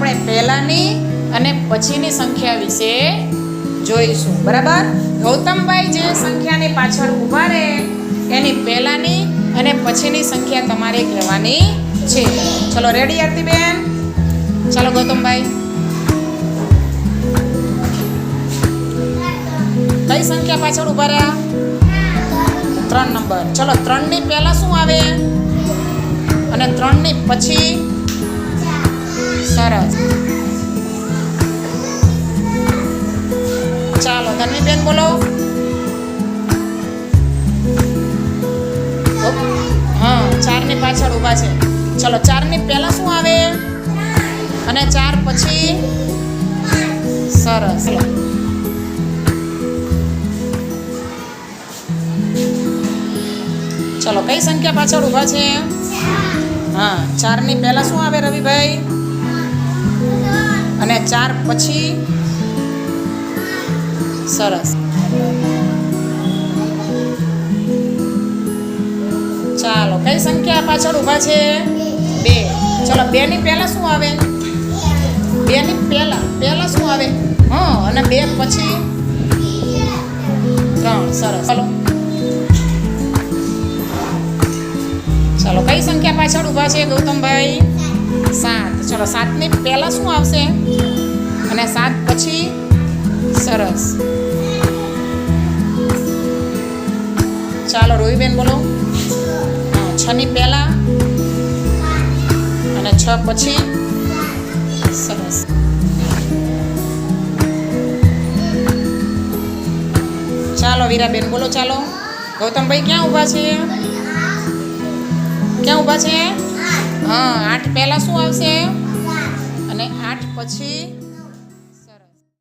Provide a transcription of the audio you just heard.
આપણે પહેલાની અને પછીની સંખ્યા વિશે જોઈશું. બરાબર? ગૌતમભાઈ જે સંખ્યાની પાછળ ઊભા રહે એની પહેલાની અને પછીની સંખ્યા તમારે કહેવાની છે. ચલો રેડી આરતીબેન? ચાલો ગૌતમભાઈ, કઈ સંખ્યા પાછળ ઊભા રહ્યા? 3 નંબર. ચલો 3 ની પહેલા શું આવે અને 3 ની પછી? સરસ. ચાલો ધનવીબેન બોલો. હા, 4 ની પાછળ ઊભા છે. ચલો 4 ની પહેલા શું આવે અને 4 પછી? સરસ. ચલો કઈ સંખ્યા પાછળ ઊભા છે? હા, 4 ની પહેલા શું આવે રવિભાઈ અને 4 પછી? સરસ. ચાલો કઈ સંખ્યા પાછળ ઊભા છે? 2. ચલો 2 ની પહેલા શું આવે? 2 ની પહેલા શું આવે? હા, અને 2 પછી? 3. સરસ. ચલો ચાલો કઈ સંખ્યા પાછળ ઊભા છે ગૌતમભાઈ? 7. ચલો 7 ની પહેલા શું આવશે અને 7 પછી? સરસ. ચાલો રોહીબેન બોલો. 6 ની પહેલા અને 6 પછી? સરસ. ચાલો વીરાબેન બોલો. ચાલો ગૌતમભાઈ ક્યાં ઊભા છે? ક્યાં ઊભા છે? હા, 8 પહેલા શું આવશે અને 8 પછી?